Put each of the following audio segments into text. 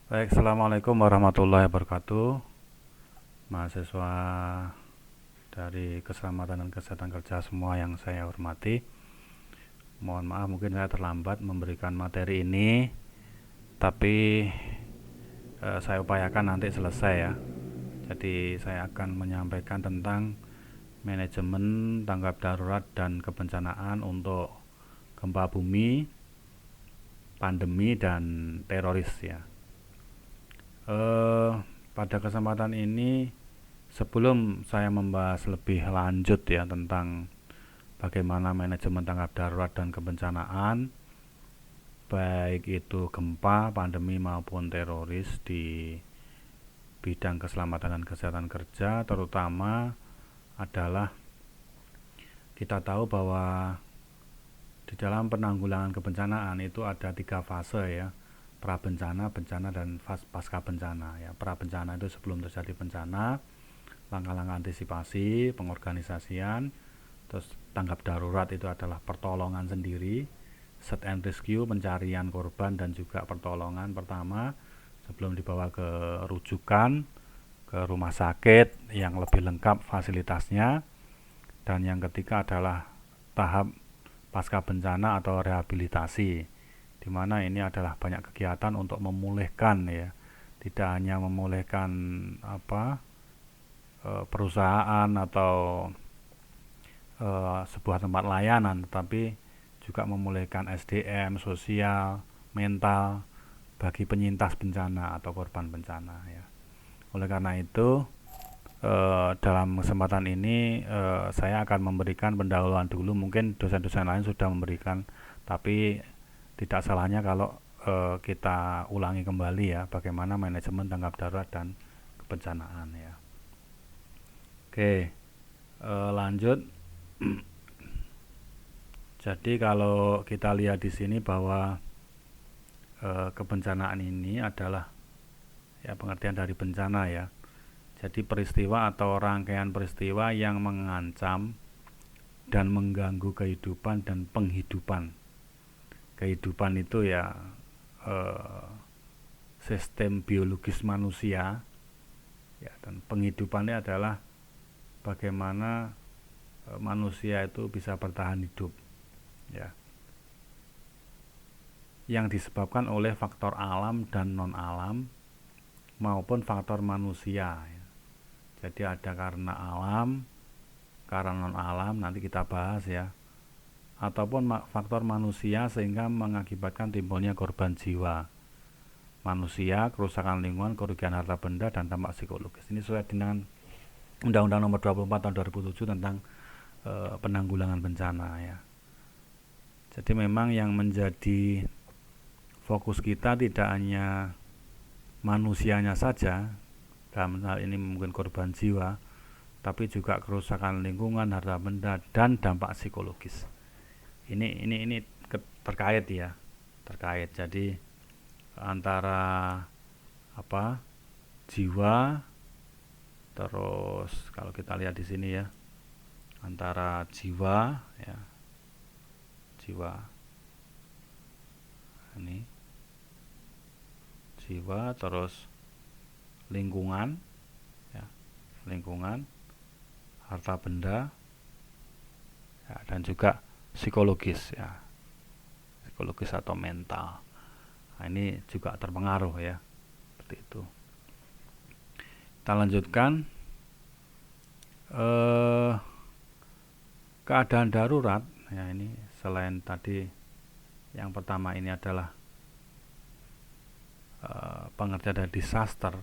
Baik, Assalamualaikum warahmatullahi wabarakatuh. Mahasiswa dari Keselamatan dan Kesehatan Kerja semua yang saya hormati. Mohon maaf mungkin saya terlambat memberikan materi ini, tapi saya upayakan nanti selesai ya. Jadi saya akan menyampaikan tentang manajemen tanggap darurat dan kebencanaan untuk gempa bumi, pandemi, dan teroris ya. Pada kesempatan ini, sebelum saya membahas lebih lanjut ya tentang bagaimana manajemen tanggap darurat dan kebencanaan, baik itu gempa, pandemi maupun teroris di bidang keselamatan dan kesehatan kerja, terutama adalah kita tahu bahwa di dalam penanggulangan kebencanaan itu ada 3 fase ya: pra bencana, bencana, dan pasca bencana ya. Pra bencana itu sebelum terjadi bencana, langkah-langkah antisipasi, pengorganisasian. Terus tanggap darurat itu adalah pertolongan sendiri, search and rescue, pencarian korban dan juga pertolongan pertama sebelum dibawa ke rujukan, ke rumah sakit yang lebih lengkap fasilitasnya. Dan yang ketiga adalah tahap pasca bencana atau rehabilitasi, di mana ini adalah banyak kegiatan untuk memulihkan ya, tidak hanya memulihkan perusahaan atau sebuah tempat layanan, tetapi juga memulihkan SDM, sosial, mental bagi penyintas bencana atau korban bencana ya. Oleh karena itu, dalam kesempatan ini saya akan memberikan pendahuluan dulu. Mungkin dosen-dosen lain sudah memberikan, tapi tidak salahnya kalau kita ulangi kembali ya bagaimana manajemen tanggap darurat dan kebencanaan ya. Oke, lanjut. Jadi kalau kita lihat di sini bahwa kebencanaan ini adalah ya pengertian dari bencana ya. Jadi peristiwa atau rangkaian peristiwa yang mengancam dan mengganggu kehidupan dan penghidupan. Kehidupan itu ya sistem biologis manusia ya, dan penghidupannya adalah bagaimana manusia itu bisa bertahan hidup ya, yang disebabkan oleh faktor alam dan non alam maupun faktor manusia ya. Jadi ada karena alam, karena non alam, nanti kita bahas ya, ataupun faktor manusia sehingga mengakibatkan timbulnya korban jiwa manusia, kerusakan lingkungan, kerugian harta benda, dan dampak psikologis. Ini sesuai dengan Undang-Undang Nomor 24 Tahun 2007 tentang penanggulangan bencana ya. Jadi memang yang menjadi fokus kita tidak hanya manusianya saja, dalam hal ini mungkin korban jiwa, tapi juga kerusakan lingkungan, harta benda, dan dampak psikologis. Ini terkait ya, terkait. Jadi antara jiwa, terus kalau kita lihat di sini ya, antara jiwa ya, jiwa ini jiwa, terus lingkungan ya, lingkungan, harta benda ya, dan juga psikologis ya, psikologis atau mental. Nah, ini juga terpengaruh ya, seperti itu. Kita lanjutkan. Keadaan darurat ya, ini selain tadi yang pertama ini adalah pengertian dari disaster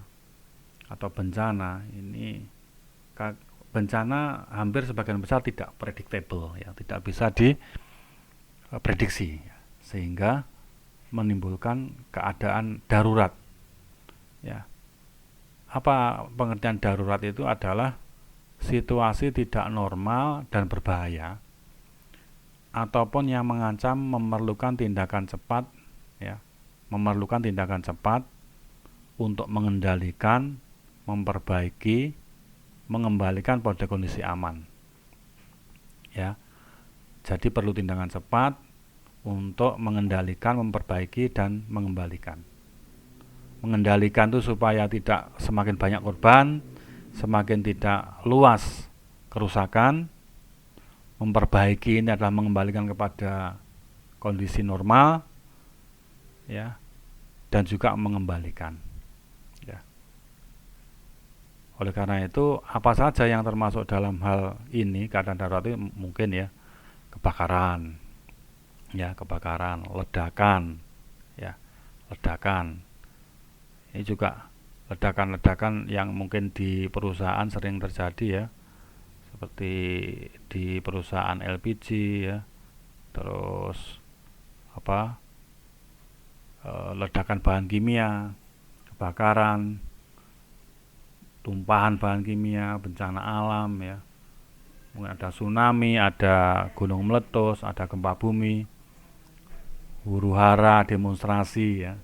atau bencana. Ini bencana hampir sebagian besar tidak predictable ya, tidak bisa diprediksi ya, sehingga menimbulkan keadaan darurat ya. Apa pengertian darurat itu? Adalah situasi tidak normal dan berbahaya ataupun yang mengancam memerlukan tindakan cepat ya, memerlukan tindakan cepat untuk mengendalikan, memperbaiki, mengembalikan pada kondisi aman ya. Jadi perlu tindakan cepat untuk mengendalikan, memperbaiki, dan mengembalikan. mengendalikan itu supaya tidak semakin banyak korban, semakin tidak luas kerusakan. Memperbaiki ini adalah mengembalikan kepada kondisi normal, ya, dan juga mengembalikan, ya. Oleh karena itu, apa saja yang termasuk dalam hal ini keadaan darurat itu mungkin ya kebakaran, ledakan, ya, ledakan. Ini juga ledakan-ledakan yang mungkin di perusahaan sering terjadi ya, seperti di perusahaan LPG ya, terus ledakan bahan kimia, kebakaran, tumpahan bahan kimia, bencana alam ya, mungkin ada tsunami, ada gunung meletus, ada gempa bumi, huru-hara, demonstrasi ya,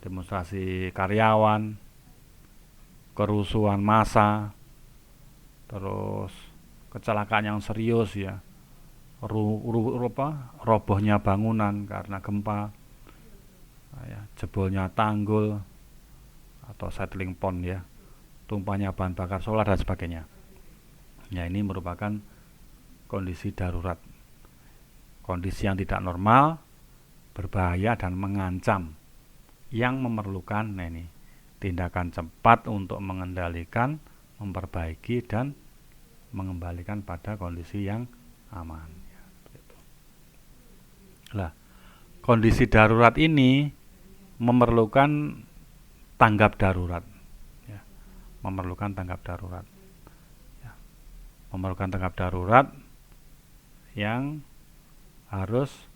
demonstrasi karyawan, kerusuhan massa, terus kecelakaan yang serius ya, robohnya bangunan karena gempa, ya, jebolnya tanggul atau settling pond ya, tumpahnya bahan bakar solar dan sebagainya. Ya, ini merupakan kondisi darurat, kondisi yang tidak normal, berbahaya dan mengancam, yang memerlukan tindakan cepat untuk mengendalikan, memperbaiki dan mengembalikan pada kondisi yang aman. Nah, kondisi darurat ini memerlukan tanggap darurat, ya, memerlukan tanggap darurat, ya, memerlukan tanggap darurat yang harus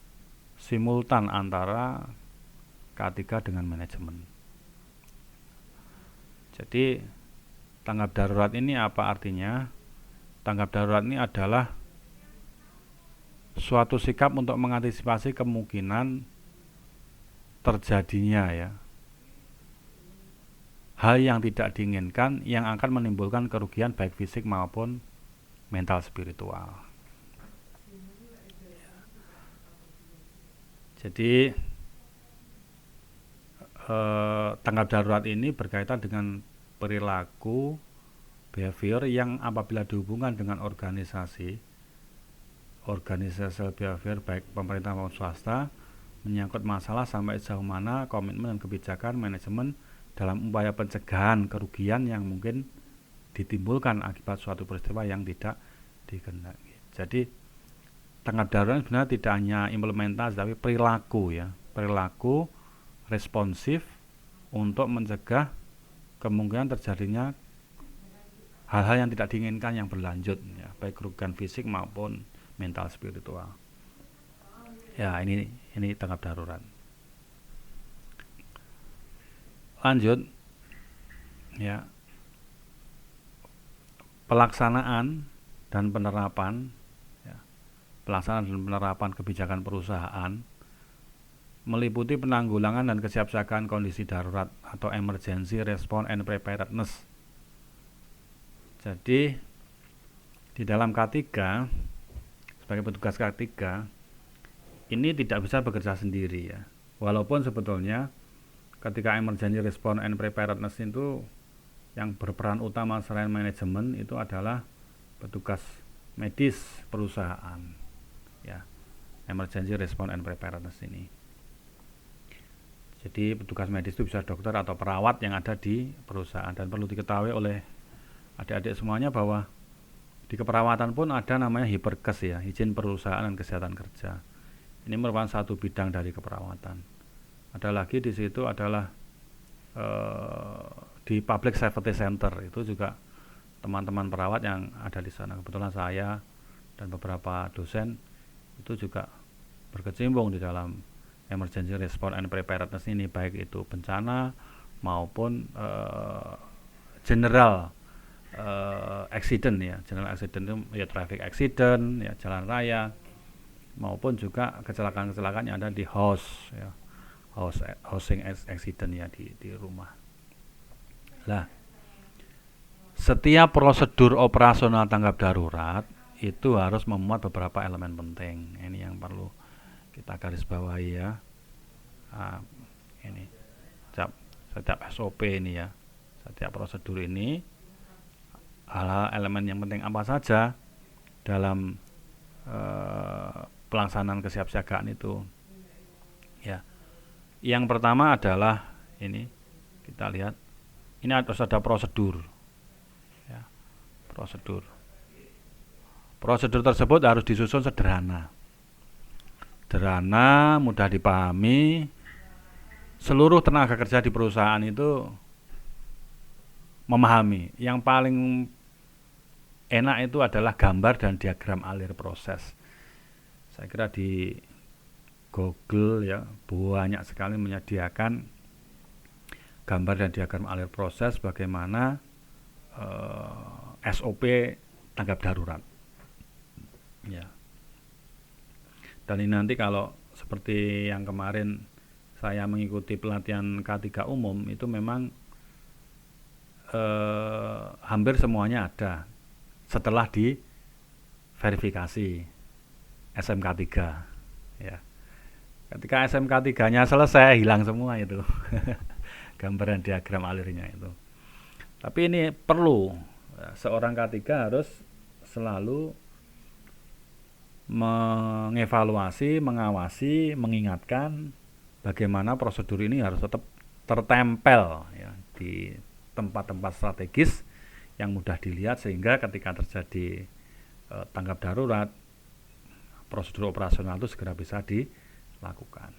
simultan antara K3 dengan manajemen. Jadi tanggap darurat ini apa artinya? Tanggap darurat ini adalah suatu sikap untuk mengantisipasi kemungkinan terjadinya ya hal yang tidak diinginkan yang akan menimbulkan kerugian baik fisik maupun mental spiritual. Jadi tanggap darurat ini berkaitan dengan perilaku behavior yang apabila dihubungkan dengan organisasi behavior baik pemerintah maupun swasta menyangkut masalah sampai sejauh mana komitmen dan kebijakan manajemen dalam upaya pencegahan kerugian yang mungkin ditimbulkan akibat suatu peristiwa yang tidak dikehendaki. Jadi tanggap darurat sebenarnya tidak hanya implementasi tapi perilaku ya, perilaku responsif untuk mencegah kemungkinan terjadinya hal-hal yang tidak diinginkan yang berlanjut ya, baik kerugian fisik maupun mental spiritual. Ya, ini tanggap darurat. Lanjut ya. Pelaksanaan dan penerapan ya, kebijakan perusahaan meliputi penanggulangan dan kesiapsiagaan kondisi darurat atau emergency response and preparedness. Jadi di dalam K3 sebagai petugas K3 ini tidak bisa bekerja sendiri ya. Walaupun sebetulnya ketika emergency response and preparedness itu yang berperan utama selain manajemen itu adalah petugas medis perusahaan ya. Emergency response and preparedness ini. Jadi petugas medis itu bisa dokter atau perawat yang ada di perusahaan, dan perlu diketahui oleh adik-adik semuanya bahwa di keperawatan pun ada namanya Hiperkes ya, izin perusahaan dan kesehatan kerja. Ini merupakan satu bidang dari keperawatan. Ada lagi di situ adalah di Public Safety Center itu juga teman-teman perawat yang ada di sana. Kebetulan saya dan beberapa dosen itu juga berkecimpung di dalam emergency response and preparedness ini, baik itu bencana maupun general accident ya. General accident itu ya traffic accident ya, jalan raya, maupun juga kecelakaan-kecelakaan yang ada di housing accident ya, di rumah. Lah, setiap prosedur operasional tanggap darurat itu harus memuat beberapa elemen penting. Ini yang perlu kita garis bawahi ya. Ini setiap SOP ini ya, setiap prosedur ini, hal-hal elemen yang penting apa saja dalam pelaksanaan kesiapsiagaan itu ya. Yang pertama adalah ini, kita lihat ini harus ada prosedur ya. Prosedur tersebut harus disusun sederhana, mudah dipahami. Seluruh tenaga kerja di perusahaan itu memahami. Yang paling enak itu adalah gambar dan diagram alir proses. Saya kira di Google ya banyak sekali menyediakan gambar dan diagram alir proses bagaimana SOP tanggap darurat. Ya. Dan ini nanti kalau seperti yang kemarin saya mengikuti pelatihan K3 umum itu memang hampir semuanya ada setelah diverifikasi SMK 3 ya. Ketika SMK 3-nya selesai hilang semua itu gambar dan diagram alirnya itu. Tapi ini perlu seorang K3 harus selalu mengevaluasi, mengawasi, mengingatkan bagaimana prosedur ini harus tetap tertempel ya, di tempat-tempat strategis yang mudah dilihat, sehingga ketika terjadi tanggap darurat, prosedur operasional itu segera bisa dilakukan.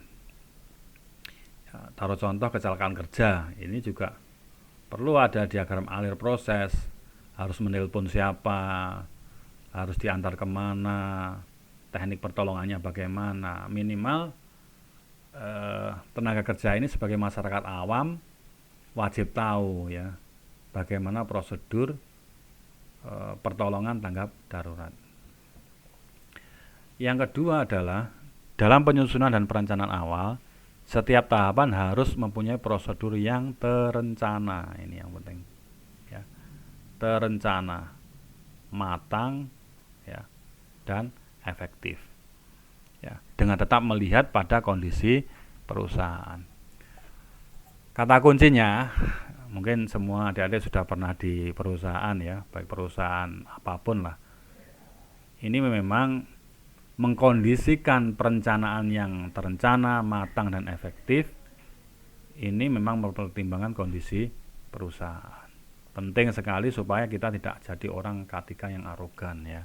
Ya, taruh contoh kecelakaan kerja, ini juga perlu ada diagram alir proses, harus menelpon siapa, harus diantar kemana, teknik pertolongannya bagaimana. Minimal tenaga kerja ini sebagai masyarakat awam wajib tahu ya bagaimana prosedur pertolongan tanggap darurat. Yang kedua adalah dalam penyusunan dan perencanaan awal, setiap tahapan harus mempunyai prosedur yang terencana. Ini yang penting ya. Terencana, matang ya, dan efektif ya, dengan tetap melihat pada kondisi perusahaan. Kata kuncinya, mungkin semua adik-adik sudah pernah di perusahaan ya, baik perusahaan apapun lah. Ini memang mengkondisikan perencanaan yang terencana, matang, dan efektif. Ini memang mempertimbangkan kondisi perusahaan. Penting sekali supaya kita tidak jadi orang K3 yang arogan ya.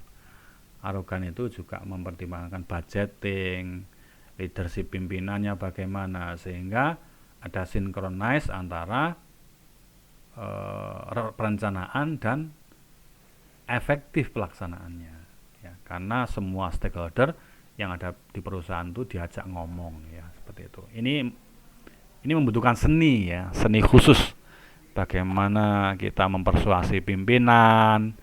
Arogan itu juga mempertimbangkan budgeting, leadership pimpinannya bagaimana, sehingga ada sinkronize antara perencanaan dan efektif pelaksanaannya ya, karena semua stakeholder yang ada di perusahaan itu diajak ngomong ya, seperti itu. Ini membutuhkan seni ya, seni khusus bagaimana kita mempersuasi pimpinan,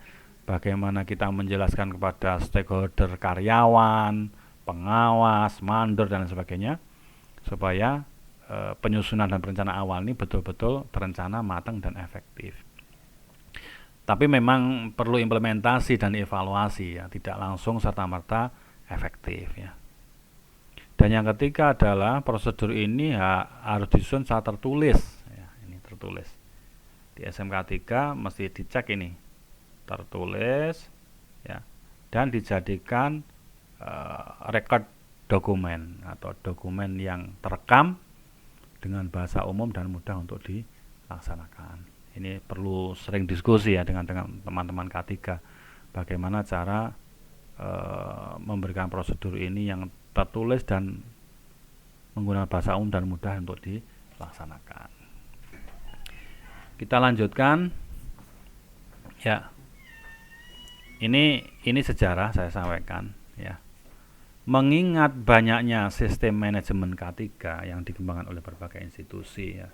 bagaimana kita menjelaskan kepada stakeholder, karyawan, pengawas, mandor, dan sebagainya, supaya penyusunan dan perencanaan awal ini betul-betul terencana, matang, dan efektif. Tapi memang perlu implementasi dan evaluasi ya, tidak langsung serta-merta efektif ya. Dan yang ketiga adalah prosedur ini harus disusun secara tertulis ya, ini tertulis. Di SMK 3 mesti dicek ini tertulis ya, dan dijadikan record dokumen atau dokumen yang terekam dengan bahasa umum dan mudah untuk dilaksanakan. Ini perlu sering diskusi ya dengan teman-teman K3 bagaimana cara memberikan prosedur ini yang tertulis dan menggunakan bahasa umum dan mudah untuk dilaksanakan. Kita lanjutkan ya. Ini sejarah saya sampaikan ya. Mengingat banyaknya sistem manajemen K3 yang dikembangkan oleh berbagai institusi ya.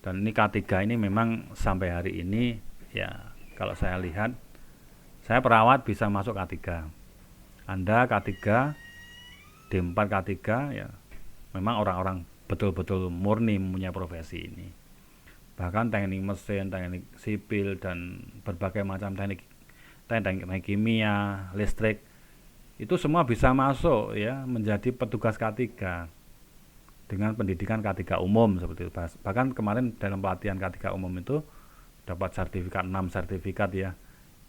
Dan ini K3 ini memang sampai hari ini ya, kalau saya lihat, saya perawat bisa masuk K3. Anda K3, D4 K3 ya, memang orang-orang betul-betul murni punya profesi ini. Bahkan teknik mesin, teknik sipil, dan berbagai macam teknik kimia, listrik, itu semua bisa masuk ya menjadi petugas K3. dengan pendidikan K3 umum seperti itu. Bahkan kemarin dalam pelatihan K3 umum itu dapat sertifikat 6 sertifikat ya.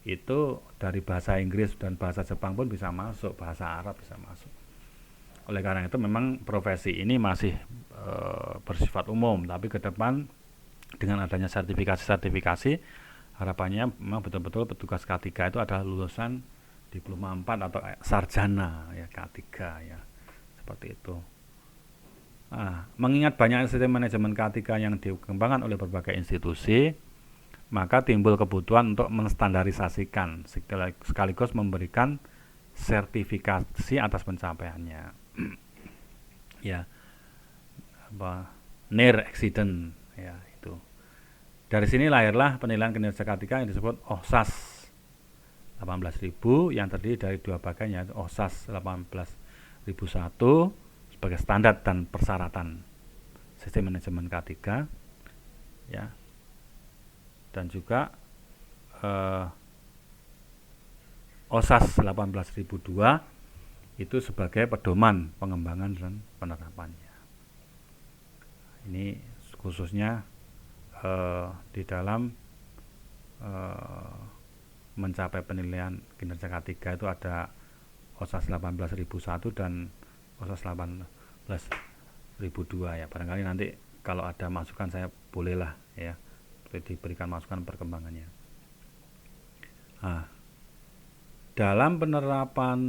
Itu dari bahasa Inggris dan bahasa Jepang pun bisa masuk, bahasa Arab bisa masuk. Oleh karena itu memang profesi ini masih bersifat umum, tapi ke depan dengan adanya sertifikasi harapannya memang betul-betul petugas K3 itu adalah lulusan diploma 4 atau sarjana ya K3 ya. Seperti itu. Mengingat banyak sistem manajemen K3 yang dikembangkan oleh berbagai institusi, maka timbul kebutuhan untuk menstandarisasikan sekaligus memberikan sertifikasi atas pencapaiannya. Ya, near accident ya itu. Dari sini lahirlah penilaian kinerja K3 yang disebut OHSAS 18.000 yang terdiri dari dua bagian, yaitu OHSAS 18.001 sebagai standar dan persyaratan sistem manajemen K3 ya, dan juga OHSAS 18.002 itu sebagai pedoman pengembangan dan penerapannya. Ini khususnya di dalam mencapai penilaian kinerja K3 itu ada OHSAS 18.001 dan OHSAS 18.002 ya. Barangkali nanti kalau ada masukan saya bolehlah ya diberikan masukan perkembangannya. Dalam penerapan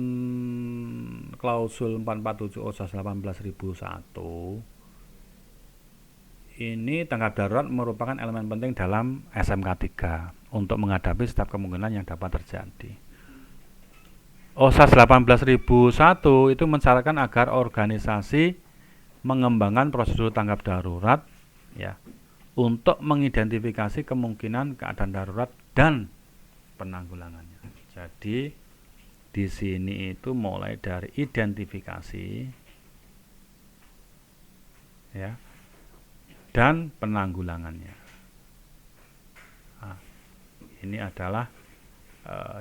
klausul 447 OHSAS 18.001 ini tanggap darurat merupakan elemen penting dalam SMK 3 untuk menghadapi setiap kemungkinan yang dapat terjadi. OHSAS 18.001 itu mensyaratkan agar organisasi mengembangkan prosedur tanggap darurat ya untuk mengidentifikasi kemungkinan keadaan darurat dan penanggulangannya. Jadi di sini itu mulai dari identifikasi ya dan penanggulangannya. Ini adalah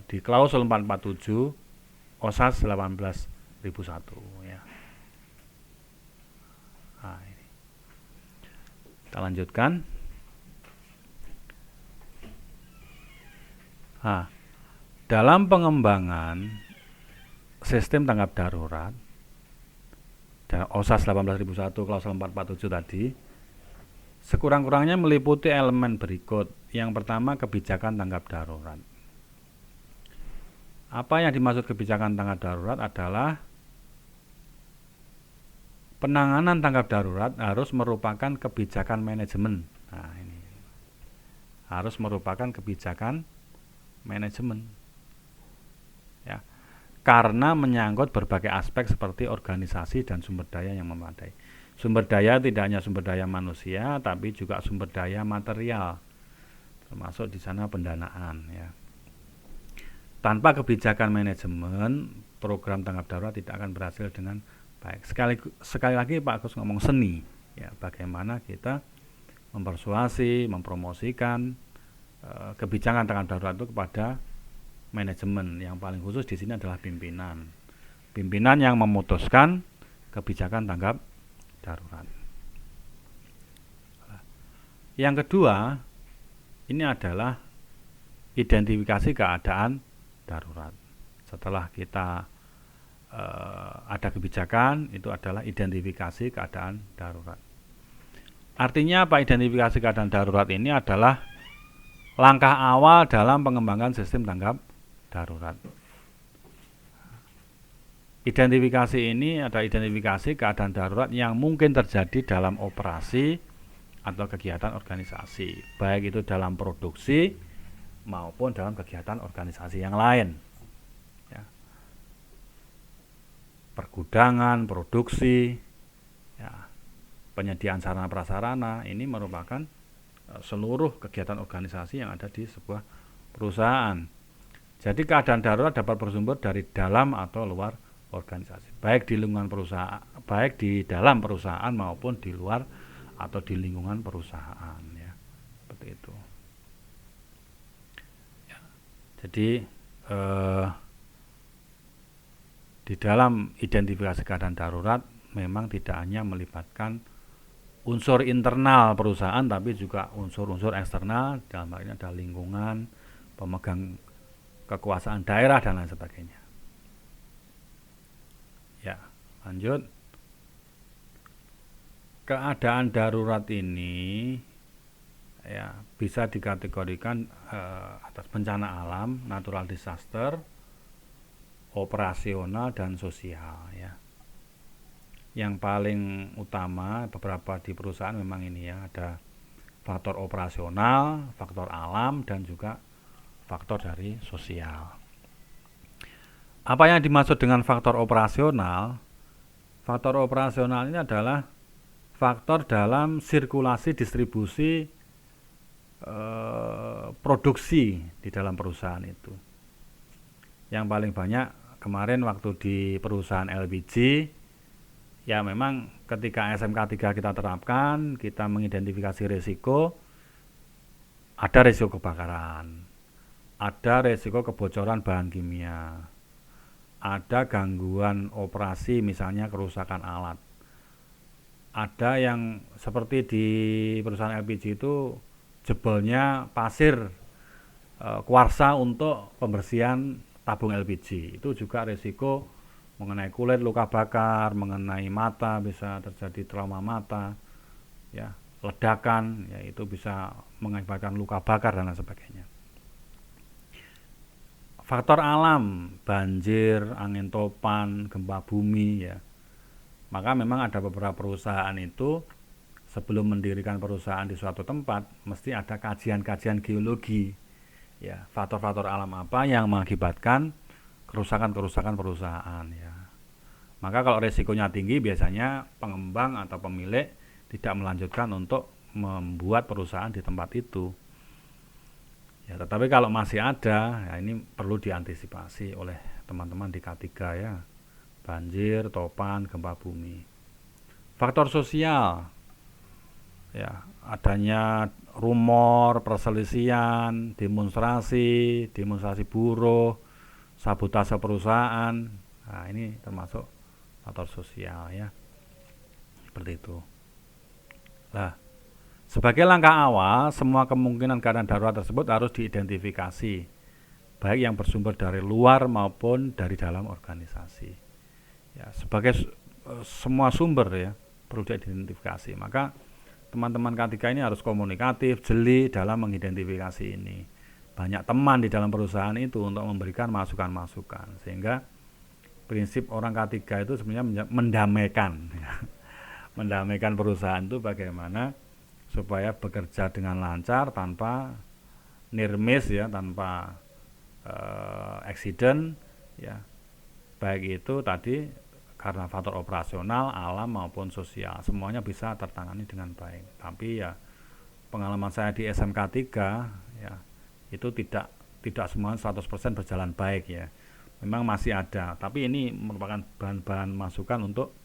di klausul 447 OHSAS 18.001 ya. Ini. Kita lanjutkan. Dalam pengembangan sistem tanggap darurat OHSAS 18.001 klausul 447 tadi sekurang-kurangnya meliputi elemen berikut. Yang pertama, kebijakan tanggap darurat. Apa yang dimaksud kebijakan tanggap darurat adalah penanganan tanggap darurat harus merupakan kebijakan manajemen. Ini harus merupakan kebijakan manajemen ya, karena menyangkut berbagai aspek seperti organisasi dan sumber daya yang memadai. Sumber daya tidak hanya sumber daya manusia, tapi juga sumber daya material, termasuk di sana pendanaan ya. Tanpa kebijakan manajemen, program tanggap darurat tidak akan berhasil dengan baik. Sekali lagi Pak Agus ngomong seni ya, bagaimana kita mempersuasi, mempromosikan kebijakan tanggap darurat itu kepada manajemen. Yang paling khusus di sini adalah pimpinan. Pimpinan yang memutuskan kebijakan tanggap darurat. Yang kedua, ini adalah identifikasi keadaan darurat. Setelah kita ada kebijakan, itu adalah identifikasi keadaan darurat. Artinya apa? Identifikasi keadaan darurat ini adalah langkah awal dalam pengembangan sistem tanggap darurat. Identifikasi ini adalah identifikasi keadaan darurat yang mungkin terjadi dalam operasi atau kegiatan organisasi, baik itu dalam produksi maupun dalam kegiatan organisasi yang lain ya. Pergudangan, produksi ya, penyediaan sarana prasarana, ini merupakan seluruh kegiatan organisasi yang ada di sebuah perusahaan. Jadi keadaan darurat dapat bersumber dari dalam atau luar organisasi, baik di lingkungan perusahaan, baik di dalam perusahaan maupun di luar atau di lingkungan perusahaan ya, seperti itu ya. Jadi di dalam identifikasi keadaan darurat memang tidak hanya melibatkan unsur internal perusahaan, tapi juga unsur-unsur eksternal, dalam hal ini ada lingkungan, pemegang kekuasaan daerah, dan lain sebagainya. Ya, lanjut. Keadaan darurat ini ya bisa dikategorikan atas bencana alam, natural disaster, operasional, dan sosial ya. Yang paling utama beberapa di perusahaan memang ini ya, ada faktor operasional, faktor alam, dan juga faktor dari sosial. Apa yang dimaksud dengan faktor operasional? Faktor operasional ini adalah faktor dalam sirkulasi distribusi produksi di dalam perusahaan itu. Yang paling banyak kemarin waktu di perusahaan LPG, ya memang ketika SMK 3 kita terapkan, kita mengidentifikasi risiko, ada risiko kebakaran, ada risiko kebocoran bahan kimia, ada gangguan operasi misalnya kerusakan alat. Ada yang seperti di perusahaan LPG itu jebolnya pasir kuarsa untuk pembersihan tabung LPG. Itu juga risiko mengenai kulit, luka bakar, mengenai mata, bisa terjadi trauma mata, ya, ledakan, ya itu bisa mengakibatkan luka bakar dan lain sebagainya. Faktor alam, banjir, angin topan, gempa bumi ya. Maka memang ada beberapa perusahaan itu sebelum mendirikan perusahaan di suatu tempat mesti ada kajian-kajian geologi. Ya, faktor-faktor alam apa yang mengakibatkan kerusakan-kerusakan perusahaan ya. Maka kalau risikonya tinggi biasanya pengembang atau pemilik tidak melanjutkan untuk membuat perusahaan di tempat itu. Ya, tetapi kalau masih ada, ya ini perlu diantisipasi oleh teman-teman di K3 ya. Banjir, topan, gempa bumi. Faktor sosial, ya adanya rumor, perselisihan, demonstrasi buruh, sabotase perusahaan. Nah, ini termasuk faktor sosial ya. Seperti itu. Nah, sebagai langkah awal, semua kemungkinan keadaan darurat tersebut harus diidentifikasi, baik yang bersumber dari luar maupun dari dalam organisasi. Ya, sebagai semua sumber ya perlu diidentifikasi. Maka teman-teman K3 ini harus komunikatif, jeli dalam mengidentifikasi ini. Banyak teman di dalam perusahaan itu untuk memberikan masukan-masukan, sehingga prinsip orang K3 itu sebenarnya mendamaikan ya. Mendamaikan perusahaan itu bagaimana supaya bekerja dengan lancar tanpa near miss ya, tanpa accident ya. Baik itu tadi karena faktor operasional, alam maupun sosial, semuanya bisa tertangani dengan baik. Tapi ya pengalaman saya di SMK 3 ya, itu tidak semua 100% berjalan baik ya. Memang masih ada, tapi ini merupakan bahan-bahan masukan untuk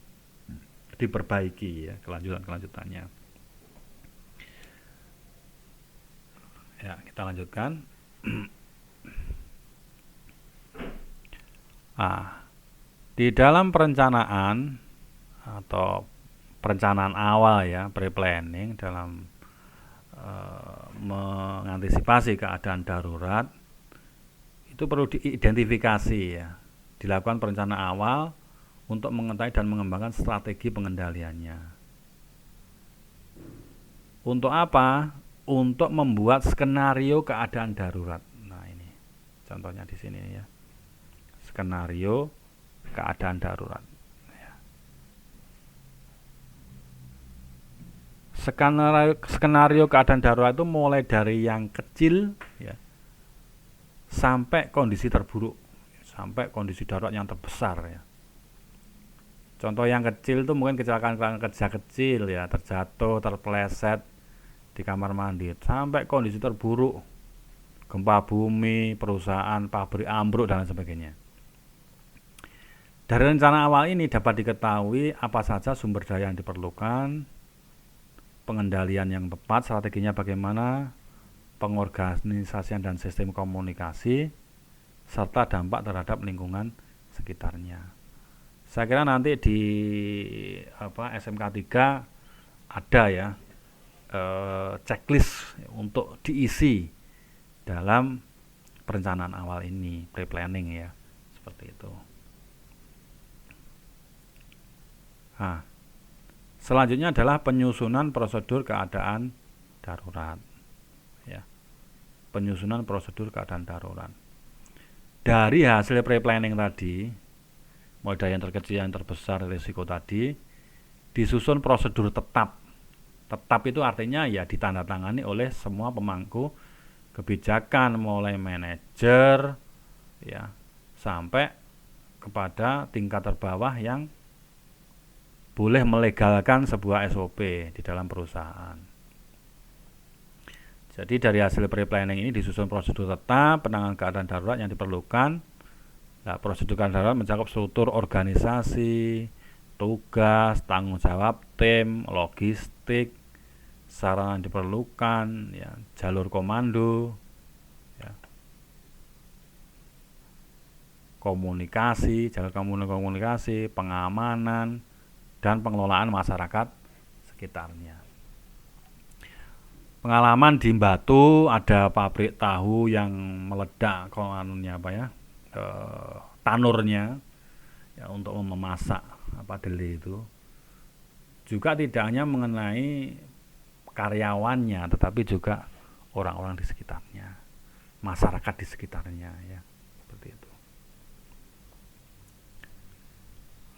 diperbaiki ya, kelanjutannya. Ya, kita lanjutkan. Di dalam perencanaan atau perencanaan awal ya, pre-planning dalam mengantisipasi keadaan darurat, itu perlu diidentifikasi ya, dilakukan perencanaan awal untuk mengetahui dan mengembangkan strategi pengendaliannya. Untuk apa? Untuk membuat skenario keadaan darurat. Nah, ini contohnya di sini ya. Skenario keadaan darurat. Skenario keadaan darurat itu mulai dari yang kecil ya, sampai kondisi terburuk, sampai kondisi darurat yang terbesar ya. Contoh yang kecil itu mungkin kecelakaan kerja kecil ya, terjatuh, terpeleset di kamar mandi, sampai kondisi terburuk, gempa bumi, perusahaan, pabrik ambruk dan lain sebagainya. Dari rencana awal ini dapat diketahui apa saja sumber daya yang diperlukan, pengendalian yang tepat, strateginya bagaimana, pengorganisasian dan sistem komunikasi, serta dampak terhadap lingkungan sekitarnya. Saya kira nanti di SMK 3 ada ya checklist untuk diisi dalam perencanaan awal ini, pre-planning ya, seperti itu. Nah, selanjutnya adalah penyusunan prosedur keadaan darurat ya. Penyusunan prosedur keadaan darurat. Dari hasil pre-planning tadi, mulai dari yang terkecil yang terbesar risiko tadi, disusun prosedur tetap. Tetap itu artinya ya ditandatangani oleh semua pemangku kebijakan, mulai manajer ya sampai kepada tingkat terbawah yang boleh melegalkan sebuah SOP di dalam perusahaan. Jadi dari hasil pre-planning ini disusun prosedur tetap penanganan keadaan darurat yang diperlukan. Nah, prosedur keadaan darurat mencakup struktur organisasi, tugas, tanggung jawab tim, logistik, sarana yang diperlukan, ya, jalur komando, ya, komunikasi, jalur komunikasi, pengamanan, dan pengelolaan masyarakat sekitarnya. Pengalaman di Batu ada pabrik tahu yang meledak tanurnya ya, untuk memasak deli itu. Juga tidak hanya mengenai karyawannya, tetapi juga orang-orang di sekitarnya, masyarakat di sekitarnya ya, seperti itu.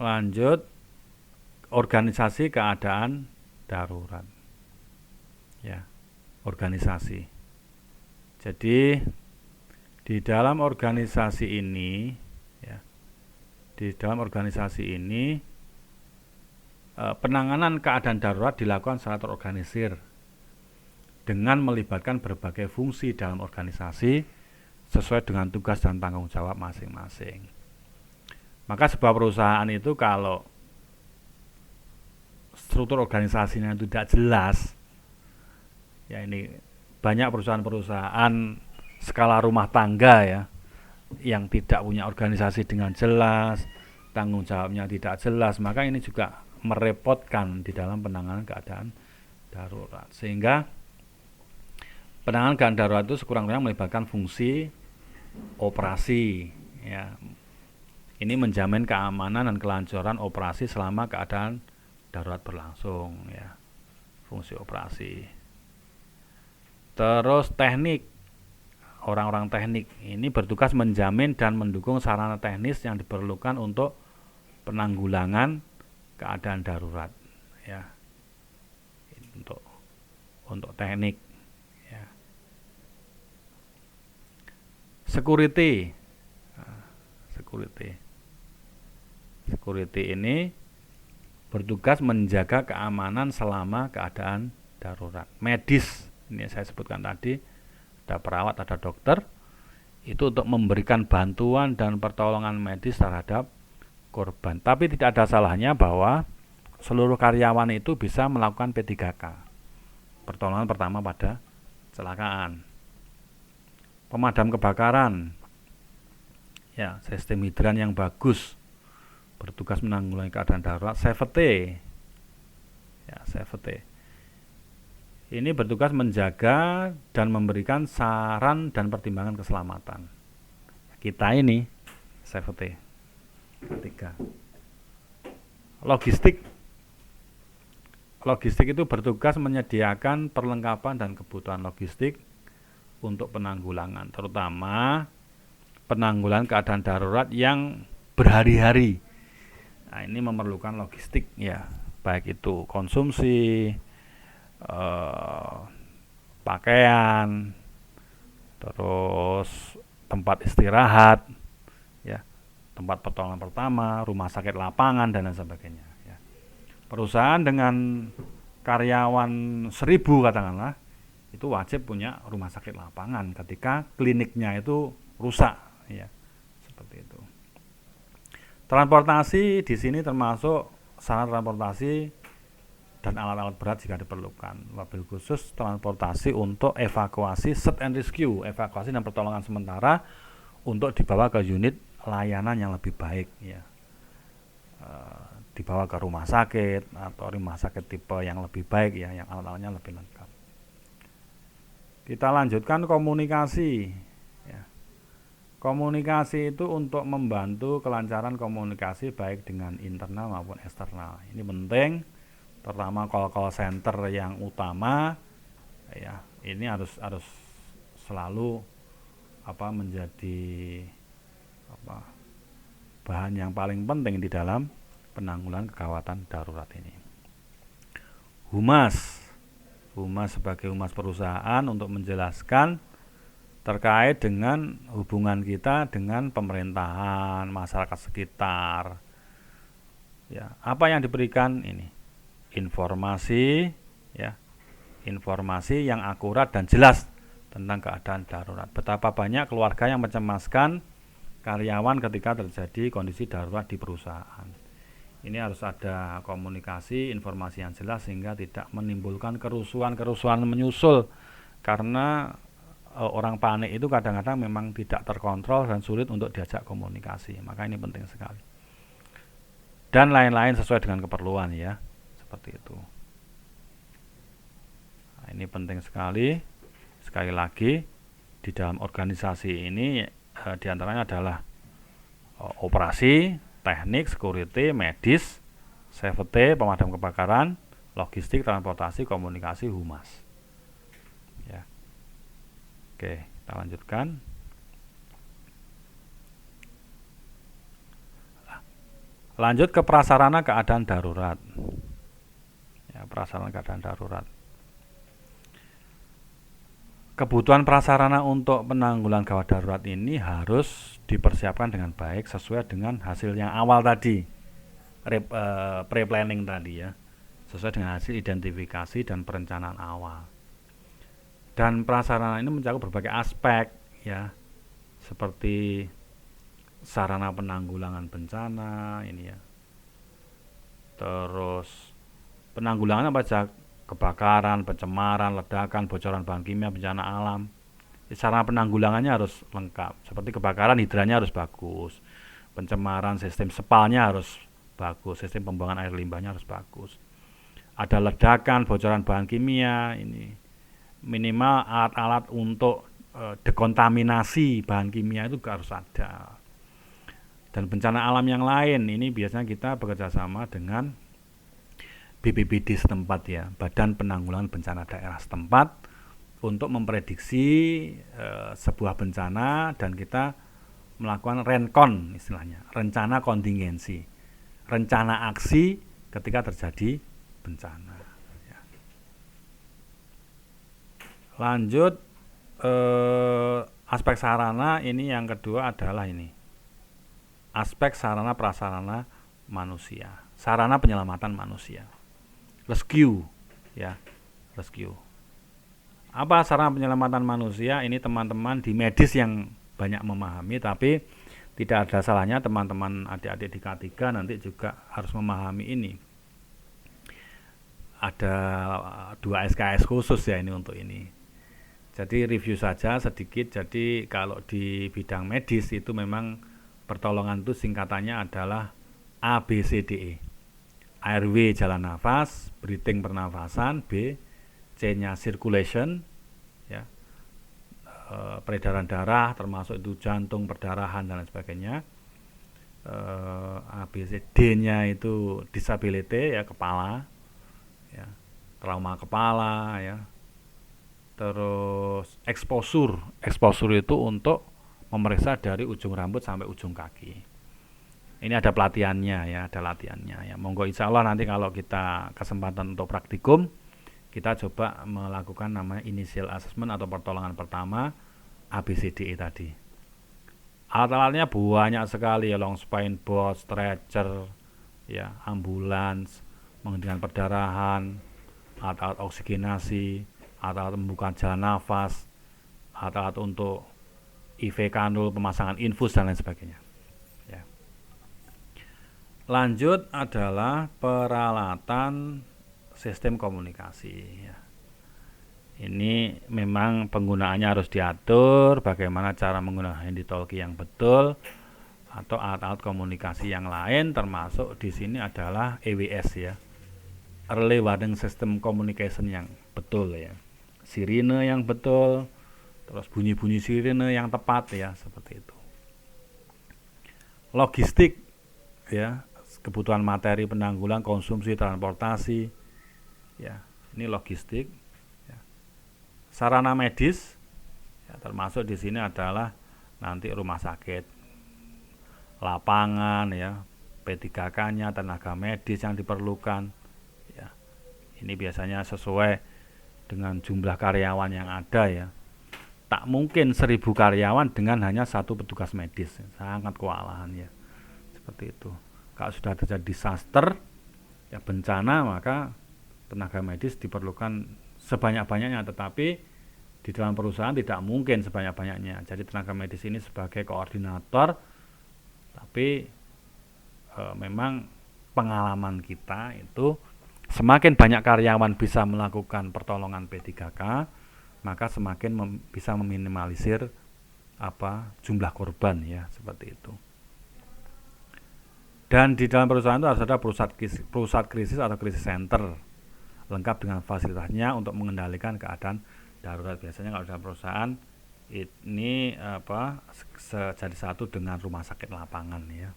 Lanjut, organisasi keadaan darurat ya. Organisasi. Jadi di dalam organisasi ini ya, penanganan keadaan darurat dilakukan secara terorganisir dengan melibatkan berbagai fungsi dalam organisasi sesuai dengan tugas dan tanggung jawab masing-masing. Maka sebuah perusahaan itu kalau struktur organisasinya itu tidak jelas, ya ini banyak perusahaan-perusahaan skala rumah tangga ya yang tidak punya organisasi dengan jelas, tanggung jawabnya tidak jelas, maka ini juga merepotkan di dalam penanganan keadaan darurat. Sehingga penanganan keadaan darurat itu sekurang-kurangnya melibatkan fungsi operasi ya. Ini menjamin keamanan dan kelancaran operasi selama keadaan darurat berlangsung ya. Fungsi operasi. Terus teknik, orang-orang teknik ini bertugas menjamin dan mendukung sarana teknis yang diperlukan untuk penanggulangan keadaan darurat ya, untuk teknik ya. Security ini bertugas menjaga keamanan selama keadaan darurat. Medis, ini saya sebutkan tadi, ada perawat, ada dokter, itu untuk memberikan bantuan dan pertolongan medis terhadap korban. Tapi tidak ada salahnya bahwa seluruh karyawan itu bisa melakukan P3K, pertolongan pertama pada kecelakaan. Pemadam kebakaran ya, sistem hidran yang bagus, bertugas menanggulangi keadaan darurat. Safety ya, safety ini bertugas menjaga dan memberikan saran dan pertimbangan keselamatan. Kita ini safety. Ketiga, logistik itu bertugas menyediakan perlengkapan dan kebutuhan logistik untuk penanggulangan, terutama penanggulangan keadaan darurat yang berhari-hari. Nah, ini memerlukan logistik ya, baik itu konsumsi, pakaian, terus tempat istirahat ya, tempat pertolongan pertama, rumah sakit lapangan, dan lain sebagainya ya. Perusahaan dengan karyawan 1000 katakanlah, itu wajib punya rumah sakit lapangan ketika kliniknya itu rusak ya, seperti itu. Transportasi di sini termasuk sarana transportasi dan alat-alat berat jika diperlukan. Wabil khusus transportasi untuk evakuasi, search and rescue, evakuasi dan pertolongan sementara untuk dibawa ke unit layanan yang lebih baik ya. dibawa ke rumah sakit atau rumah sakit tipe yang lebih baik ya, yang alat-alatnya lebih lengkap. Kita lanjutkan komunikasi ya. Komunikasi itu untuk membantu kelancaran komunikasi baik dengan internal maupun eksternal. Ini penting, terutama call center yang utama ya. Ini harus selalu menjadi bahan yang paling penting di dalam penanggulangan kegawatan darurat ini. Humas sebagai humas perusahaan untuk menjelaskan terkait dengan hubungan kita dengan pemerintahan, masyarakat sekitar. Ya, apa yang diberikan ini? Informasi ya. Informasi yang akurat dan jelas tentang keadaan darurat. Betapa banyak keluarga yang mencemaskan karyawan ketika terjadi kondisi darurat di perusahaan. Ini harus ada komunikasi, informasi yang jelas sehingga tidak menimbulkan kerusuhan menyusul, karena orang panik itu kadang-kadang memang tidak terkontrol dan sulit untuk diajak komunikasi. Maka ini penting sekali. Dan lain-lain sesuai dengan keperluan ya, seperti itu. Nah, ini penting sekali. Sekali lagi, di dalam organisasi ini diantaranya adalah operasi, teknik, security, medis, safety, pemadam kebakaran, logistik, transportasi, komunikasi, humas. Ya. Oke, kita lanjutkan. Lanjut ke prasarana keadaan darurat. Ya, prasarana keadaan darurat. Kebutuhan prasarana untuk penanggulangan gawat darurat ini harus dipersiapkan dengan baik sesuai dengan hasil yang awal tadi, pre-planning tadi ya, sesuai dengan hasil identifikasi dan perencanaan awal. Dan prasarana ini mencakup berbagai aspek ya, seperti sarana penanggulangan bencana ini ya, terus penanggulangan apa saja, kebakaran, pencemaran, ledakan, bocoran bahan kimia, bencana alam. Sarana penanggulangannya harus lengkap. Seperti kebakaran, hidrannya harus bagus. Pencemaran, sistem spalnya harus bagus. Sistem pembuangan air limbahnya harus bagus. Ada ledakan, bocoran bahan kimia, ini minimal alat-alat untuk dekontaminasi bahan kimia itu harus ada. Dan bencana alam yang lain, ini biasanya kita bekerja sama dengan BPBD setempat ya, Badan Penanggulangan Bencana Daerah setempat, untuk memprediksi sebuah bencana, dan kita melakukan rencon istilahnya, rencana kontingensi, rencana aksi ketika terjadi bencana ya. Lanjut aspek sarana, ini yang kedua adalah ini, aspek sarana prasarana manusia, sarana penyelamatan manusia. Rescue ya, rescue. Apa sarana penyelamatan manusia? Ini teman-teman di medis yang banyak memahami, tapi tidak ada salahnya teman-teman adik-adik di K3 nanti juga harus memahami ini. Ada 2 SKS khusus ya ini untuk ini. Jadi review saja sedikit. Jadi kalau di bidang medis itu memang pertolongan itu singkatannya adalah ABCDE. Airway jalan nafas, breathing pernafasan, B, C-nya circulation, ya, peredaran darah termasuk itu jantung, perdarahan dan lain sebagainya. D-nya itu disability ya, kepala, ya, trauma kepala, ya. Terus exposure itu untuk memeriksa dari ujung rambut sampai ujung kaki. Ini ada pelatihannya ya, ada latihannya ya. Monggo insya Allah nanti kalau kita kesempatan untuk praktikum, kita coba melakukan namanya initial assessment atau pertolongan pertama ABCDE tadi. Alat-alatnya banyak sekali ya, long spine board, stretcher, ya, ambulans, menghentikan perdarahan, alat-alat oksigenasi, alat-alat membuka jalan nafas, alat-alat untuk IV kanul, pemasangan infus dan lain sebagainya. Lanjut adalah peralatan sistem komunikasi. Ini memang penggunaannya harus diatur, bagaimana cara menggunakan handy talkie yang betul, atau alat-alat komunikasi yang lain, termasuk di sini adalah EWS ya, Early Warning System Communication yang betul ya, sirine yang betul, terus bunyi-bunyi sirine yang tepat ya, seperti itu. Logistik ya, kebutuhan materi penanggulangan, konsumsi, transportasi ya, ini logistik ya. Sarana medis ya, termasuk di sini adalah nanti rumah sakit, lapangan ya, P3K-nya, tenaga medis yang diperlukan ya. Ini biasanya sesuai dengan jumlah karyawan yang ada ya. Tak mungkin 1000 karyawan dengan hanya satu petugas medis, sangat kewalahan ya, seperti itu. Kalau sudah terjadi disaster ya, bencana, maka tenaga medis diperlukan sebanyak-banyaknya, tetapi di dalam perusahaan tidak mungkin sebanyak-banyaknya. Jadi tenaga medis ini sebagai koordinator, tapi memang pengalaman kita itu semakin banyak karyawan bisa melakukan pertolongan P3K, maka semakin bisa meminimalisir jumlah korban ya, seperti itu. Dan di dalam perusahaan itu harus ada pusat krisis atau krisis center, lengkap dengan fasilitasnya untuk mengendalikan keadaan darurat. Biasanya kalau dalam perusahaan ini jadi satu dengan rumah sakit lapangan ya.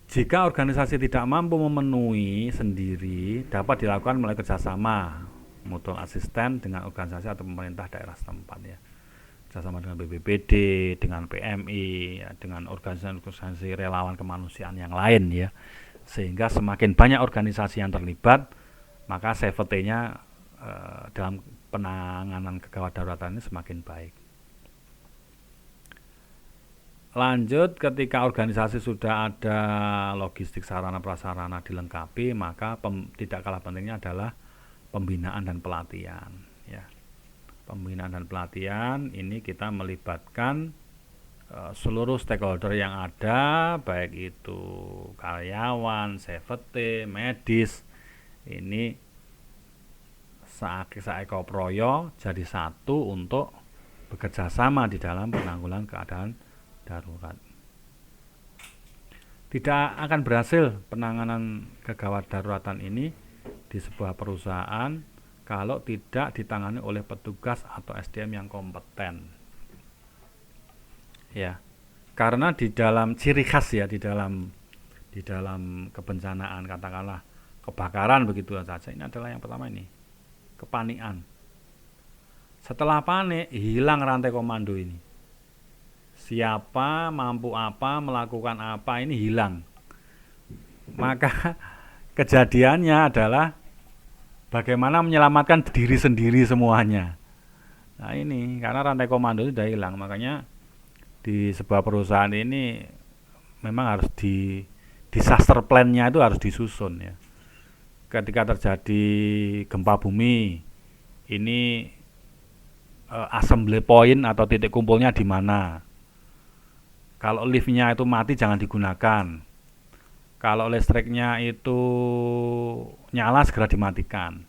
Jika organisasi tidak mampu memenuhi sendiri, dapat dilakukan melalui kerjasama mutual asisten dengan organisasi atau pemerintah daerah setempat ya. Kerjasama dengan BPBD, dengan PMI, ya, dengan organisasi relawan kemanusiaan yang lain ya. Sehingga semakin banyak organisasi yang terlibat, maka safety-nya dalam penanganan kegawat daruratan ini semakin baik. Lanjut, ketika organisasi sudah ada logistik sarana prasarana dilengkapi, maka tidak kalah pentingnya adalah pembinaan dan pelatihan ya. Pembinaan dan pelatihan ini kita melibatkan seluruh stakeholder yang ada, baik itu karyawan, safety, medis. Ini saeko proyo jadi satu untuk bekerja sama di dalam penanggulangan keadaan darurat. Tidak akan berhasil penanganan kegawat daruratan ini di sebuah perusahaan kalau tidak ditangani oleh petugas atau SDM yang kompeten. Ya. Karena di dalam ciri khas ya, di dalam kebencanaan, katakanlah kebakaran begitu saja, ini adalah yang pertama ini, kepanikan. Setelah panik, hilang rantai komando ini. Siapa, mampu apa, melakukan apa, ini hilang. Maka kejadiannya adalah bagaimana menyelamatkan diri sendiri semuanya. Nah ini, karena rantai komando itu sudah hilang. Makanya di sebuah perusahaan ini memang harus disaster plan-nya itu harus disusun ya. Ketika terjadi gempa bumi, ini assembly point atau titik kumpulnya di mana. Kalau liftnya itu mati jangan digunakan. Kalau listriknya itu nyala segera dimatikan.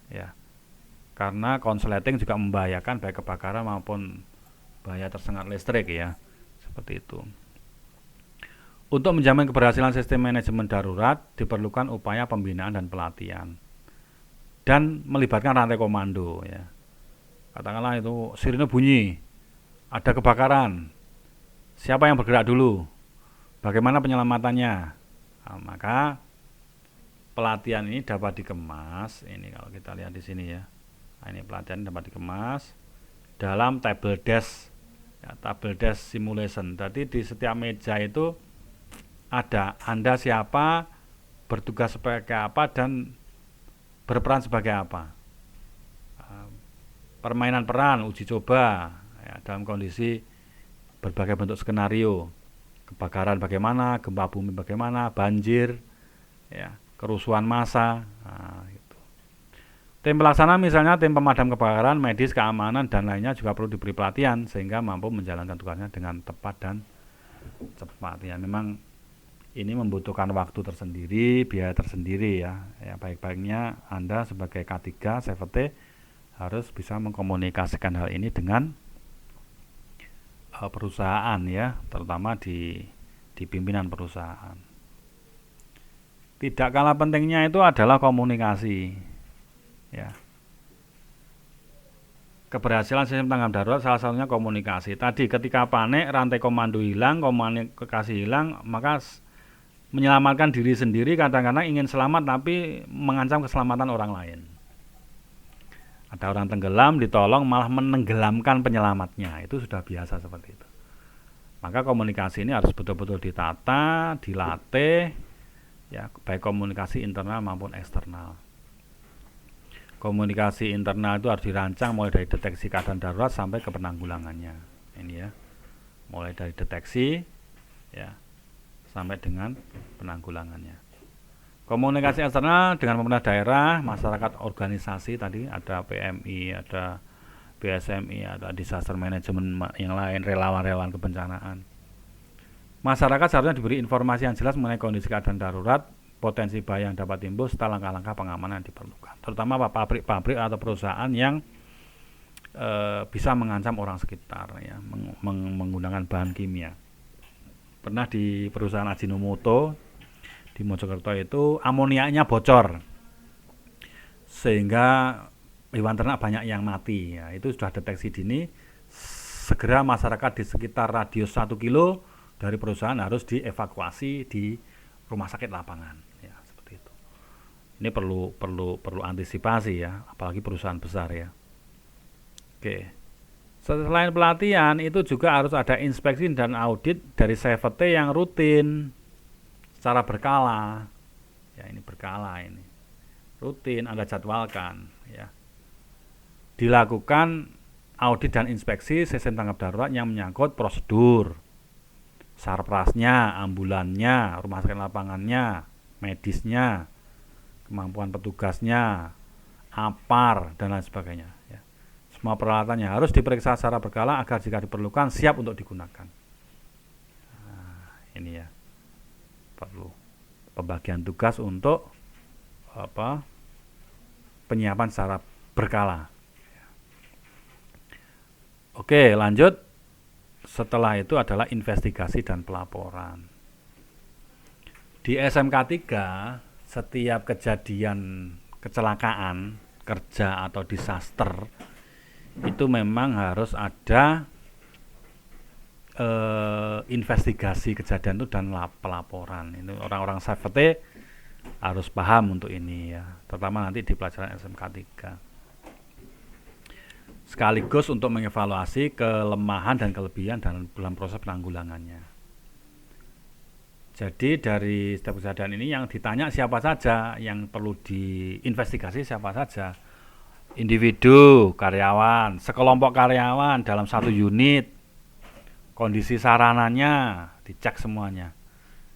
Ya. Karena konsleting juga membahayakan baik kebakaran maupun bahaya tersengat listrik ya. Seperti itu. Untuk menjamin keberhasilan sistem manajemen darurat diperlukan upaya pembinaan dan pelatihan. Dan melibatkan rantai komando ya. Katakanlah itu sirine bunyi, ada kebakaran. Siapa yang bergerak dulu? Bagaimana penyelamatannya? Nah, maka pelatihan ini dapat dikemas. Ini kalau kita lihat di sini ya. Nah, ini pelatihan dapat dikemas dalam table desk, ya, table desk simulation. Jadi di setiap meja itu ada Anda siapa, bertugas sebagai apa, dan berperan sebagai apa. Permainan peran, uji coba ya, dalam kondisi berbagai bentuk skenario, kebakaran bagaimana, gempa bumi bagaimana, banjir, ya, kerusuhan massa. Nah, gitu. Tim pelaksana misalnya tim pemadam kebakaran, medis, keamanan dan lainnya juga perlu diberi pelatihan sehingga mampu menjalankan tugasnya dengan tepat dan cepat. Ya, memang ini membutuhkan waktu tersendiri, biaya tersendiri ya. Ya, baik-baiknya Anda sebagai K3 safety harus bisa mengkomunikasikan hal ini dengan perusahaan ya, terutama di pimpinan perusahaan. Tidak kalah pentingnya itu adalah komunikasi ya. Keberhasilan sistem tanggap darurat salah satunya komunikasi. Tadi ketika panik, rantai komando hilang, komunikasi hilang, maka menyelamatkan diri sendiri kadang-kadang ingin selamat tapi mengancam keselamatan orang lain. Ada orang tenggelam, ditolong malah menenggelamkan penyelamatnya. Itu sudah biasa seperti itu. Maka komunikasi ini harus betul-betul ditata, dilatih, ya, baik komunikasi internal maupun eksternal. Komunikasi internal itu harus dirancang mulai dari deteksi keadaan darurat sampai ke penanggulangannya. Ini ya, mulai dari deteksi, ya, sampai dengan penanggulangannya. Komunikasi eksternal dengan pemerintah daerah, masyarakat, organisasi tadi ada PMI, ada BSMI, ada disaster management yang lain, relawan-relawan kebencanaan. Masyarakat seharusnya diberi informasi yang jelas mengenai kondisi keadaan darurat, potensi bahaya yang dapat timbul serta langkah-langkah pengamanan yang diperlukan. Terutama pabrik-pabrik atau perusahaan yang bisa mengancam orang sekitar ya, menggunakan bahan kimia. Pernah di perusahaan Ajinomoto di Mojokerto itu amoniaknya bocor sehingga hewan ternak banyak yang mati ya. Itu sudah deteksi dini, segera masyarakat di sekitar radius 1 kilo dari perusahaan harus dievakuasi di rumah sakit lapangan ya, seperti itu. Ini perlu antisipasi ya, apalagi perusahaan besar ya. Oke. Selain pelatihan itu juga harus ada inspeksi dan audit dari safety yang rutin secara berkala. Ya, ini berkala ini. Rutin Anda jadwalkan ya. Dilakukan audit dan inspeksi sistem tanggap darurat yang menyangkut prosedur, sarprasnya, ambulannya, rumah sakit lapangannya, medisnya, kemampuan petugasnya, APAR dan lain sebagainya ya. Semua peralatannya harus diperiksa secara berkala agar jika diperlukan siap untuk digunakan. Nah, ini ya, perlu pembagian tugas untuk penyiapan secara berkala. Oke, lanjut. Setelah itu adalah investigasi dan pelaporan. Di SMK 3, setiap kejadian kecelakaan kerja atau disaster itu memang harus ada investigasi kejadian itu dan pelaporan. Ini orang-orang safety harus paham untuk ini ya, terutama nanti di pelajaran SMK 3. Sekaligus untuk mengevaluasi kelemahan dan kelebihan dalam proses penanggulangannya. Jadi dari setiap kejadian ini yang ditanya siapa saja, yang perlu diinvestigasi siapa saja. Individu, karyawan, sekelompok karyawan dalam satu unit, kondisi sarananya, dicek semuanya.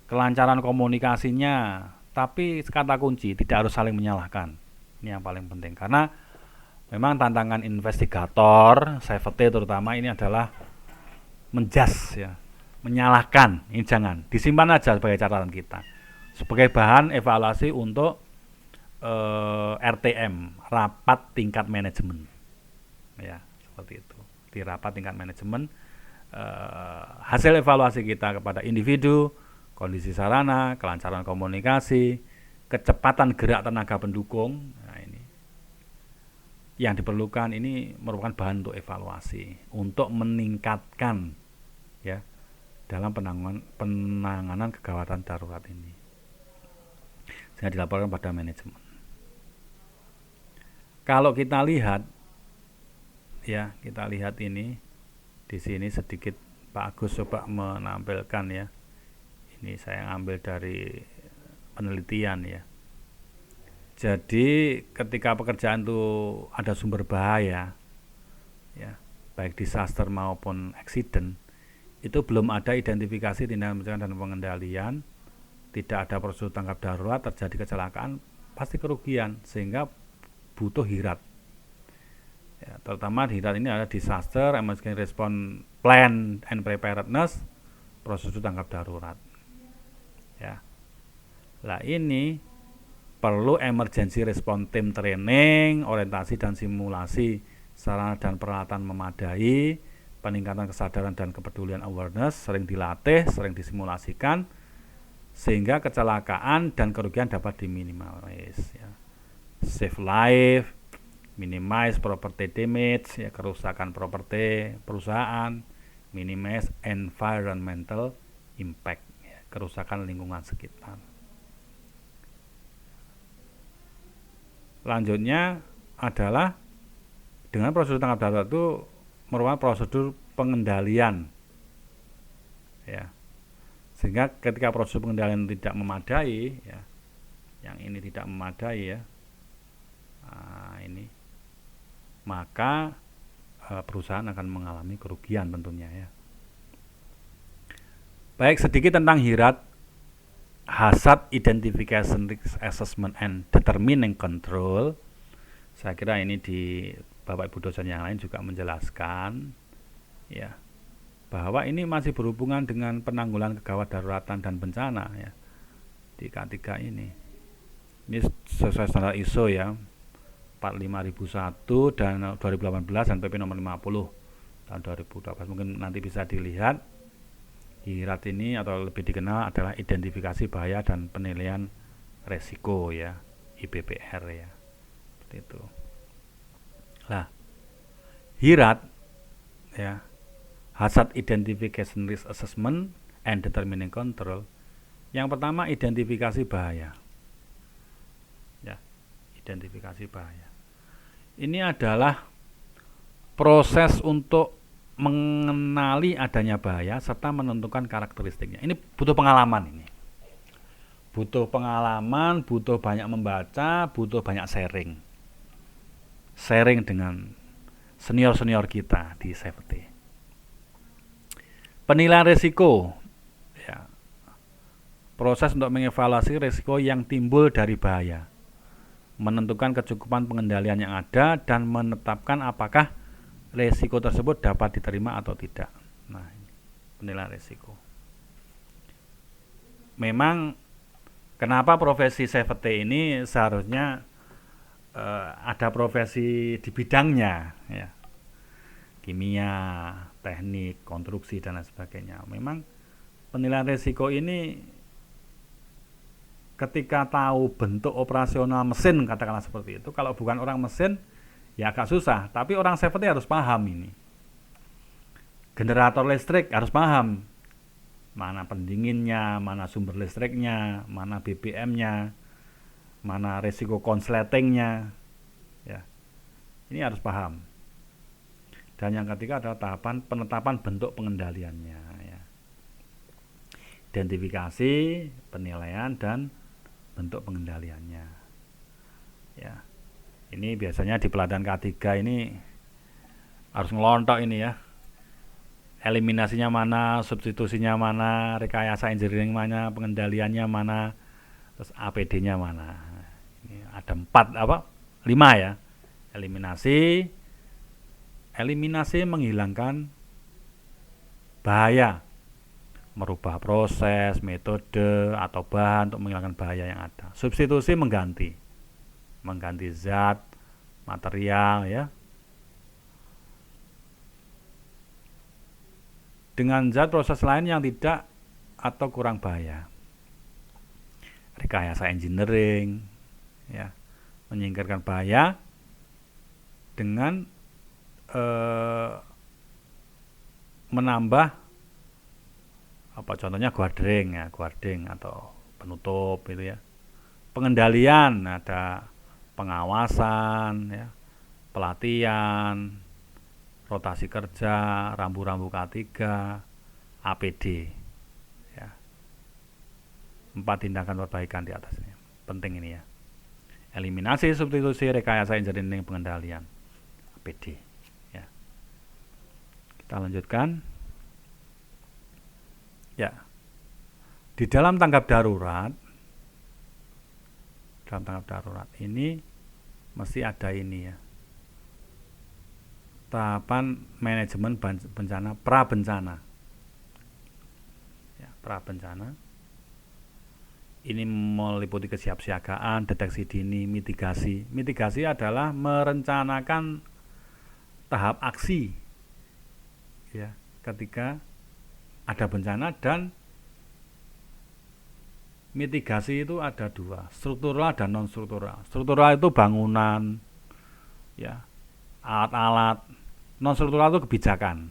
Kelancaran komunikasinya, tapi kata kunci tidak harus saling menyalahkan. Ini yang paling penting karena memang tantangan investigator, safety terutama ini adalah menjas ya, menyalahkan. Ini jangan, disimpan aja sebagai catatan kita, sebagai bahan evaluasi untuk RTM, rapat tingkat manajemen. Ya, seperti itu. Di rapat tingkat manajemen hasil evaluasi kita kepada individu, kondisi sarana, kelancaran komunikasi, kecepatan gerak tenaga pendukung. Nah, ini yang diperlukan, ini merupakan bahan untuk evaluasi untuk meningkatkan ya dalam penanganan kegawatan darurat ini sehingga dilaporkan pada manajemen. Kalau kita lihat ya, kita lihat ini di sini sedikit Pak Agus coba menampilkan ya. Ini saya ambil dari penelitian ya. Jadi ketika pekerjaan itu ada sumber bahaya ya, baik disaster maupun accident, itu belum ada identifikasi tindakan pencegahan dan pengendalian, tidak ada prosedur tanggap darurat, terjadi kecelakaan, pasti kerugian sehingga butuh HIRAT. Ya, terutama di HIRAT ini ada disaster, emergency response plan and preparedness, prosedur tanggap darurat. Ya. Lah ini perlu emergency response team training, orientasi dan simulasi sarana dan peralatan memadai, peningkatan kesadaran dan kepedulian awareness, sering dilatih, sering disimulasikan, sehingga kecelakaan dan kerugian dapat diminimalisir. Ya. Save life, minimize property damage, ya, kerusakan properti perusahaan, minimize environmental impact, ya, kerusakan lingkungan sekitar. Lanjutnya adalah dengan prosedur tanggap darurat itu merupakan prosedur pengendalian, ya, sehingga ketika prosedur pengendalian tidak memadai, ya, yang ini tidak memadai, ya, ini maka perusahaan akan mengalami kerugian tentunya, ya. Baik, sedikit tentang HIRAT, Hazard Identification Risk Assessment and Determining Control. Saya kira ini di Bapak Ibu dosen yang lain juga menjelaskan, ya, bahwa ini masih berhubungan dengan penanggulangan kegawat daruratan dan bencana, ya, di K3 ini. Ini sesuai standar ISO, ya, 45001 dan 2018 dan PP nomor 50 tahun 2012. Mungkin nanti bisa dilihat. HIRAT ini atau lebih dikenal adalah identifikasi bahaya dan penilaian resiko, ya, IBPR, ya, seperti itu. Nah, HIRAT, ya, Hazard Identification Risk Assessment and Determining Control. Yang pertama, identifikasi bahaya, ya, identifikasi bahaya. Ini adalah proses untuk mengenali adanya bahaya serta menentukan karakteristiknya. Ini butuh pengalaman, ini butuh pengalaman, butuh banyak membaca, butuh banyak sharing dengan senior kita di safety. Penilaian risiko, ya, proses untuk mengevaluasi risiko yang timbul dari bahaya, menentukan kecukupan pengendalian yang ada dan menetapkan apakah risiko tersebut dapat diterima atau tidak. Nah, penilaian risiko. Memang kenapa profesi safety ini seharusnya ada profesi di bidangnya, ya, kimia, teknik, konstruksi dan lain sebagainya. Memang penilaian risiko ini ketika tahu bentuk operasional mesin, katakanlah seperti itu, kalau bukan orang mesin ya agak susah, tapi orang safety harus paham ini. Generator listrik harus paham mana pendinginnya, mana sumber listriknya, mana BBM-nya, mana risiko konsletingnya, ya. Ini harus paham. Dan yang ketiga adalah tahapan penetapan bentuk pengendaliannya, ya. Identifikasi, penilaian dan bentuk pengendaliannya, ya. Ini biasanya di pelatihan K3 ini harus ngelontok ini, ya. Eliminasinya mana, substitusinya mana, rekayasa engineering mana, pengendaliannya mana, terus APD-nya mana. Ini ada 5, ya. Eliminasi menghilangkan bahaya, merubah proses, metode atau bahan untuk menghilangkan bahaya yang ada. Substitusi mengganti zat, material, ya, dengan zat proses lain yang tidak atau kurang bahaya. Rekayasa engineering, ya, menyingkirkan bahaya dengan menambah contohnya guarding, ya, guarding atau penutup itu, ya. Pengendalian ada pengawasan, ya, pelatihan, rotasi kerja, rambu-rambu K3, APD, ya. 4 tindakan perbaikan di atasnya. Penting ini, ya. Eliminasi, substitusi, rekayasa engineering, pengendalian, APD, ya. Kita lanjutkan. Ya. Di dalam tanggap darurat ini mesti ada ini, ya, tahapan manajemen bencana prabencana, ya, prabencana. Ini meliputi kesiapsiagaan, deteksi dini, mitigasi. Mitigasi adalah merencanakan tahap aksi ya, ketika ada bencana. Dan mitigasi itu ada dua, struktural dan non struktural. Struktural itu bangunan, ya, alat-alat. Non struktural itu kebijakan.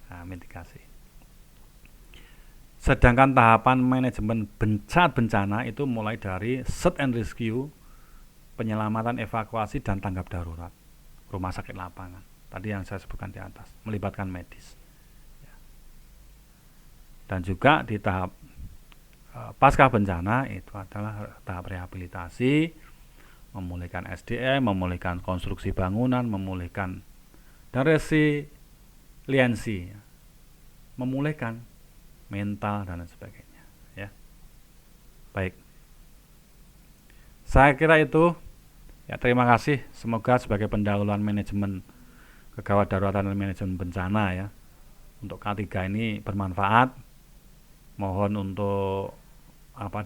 Nah, mitigasi. Sedangkan tahapan manajemen bencana itu mulai dari search and rescue, penyelamatan, evakuasi, dan tanggap darurat, rumah sakit lapangan. Tadi yang saya sebutkan di atas, melibatkan medis. Dan juga di tahap pasca bencana itu adalah tahap rehabilitasi, memulihkan SDM, memulihkan konstruksi bangunan, memulihkan dan resiliensi, memulihkan mental dan sebagainya, ya. Baik, saya kira itu, ya. Terima kasih. Semoga sebagai pendahuluan manajemen kegawat daruratan dan manajemen bencana, ya, untuk K3 ini bermanfaat. Mohon untuk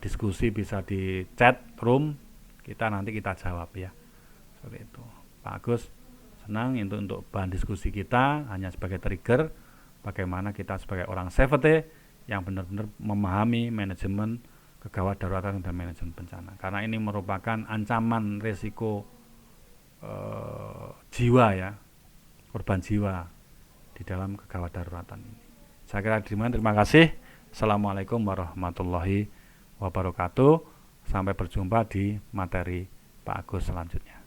diskusi bisa di chat room kita, nanti kita jawab, ya. Seperti itu, Pak Agus. Senang untuk bahan diskusi kita hanya sebagai trigger bagaimana kita sebagai orang safety yang benar-benar memahami manajemen kegawat daruratan dan manajemen bencana, karena ini merupakan ancaman risiko jiwa, ya, korban jiwa di dalam kegawat daruratan ini. Saya kira terima kasih. Assalamualaikum warahmatullahi wabarakatuh. Sampai berjumpa di materi Pak Agus selanjutnya.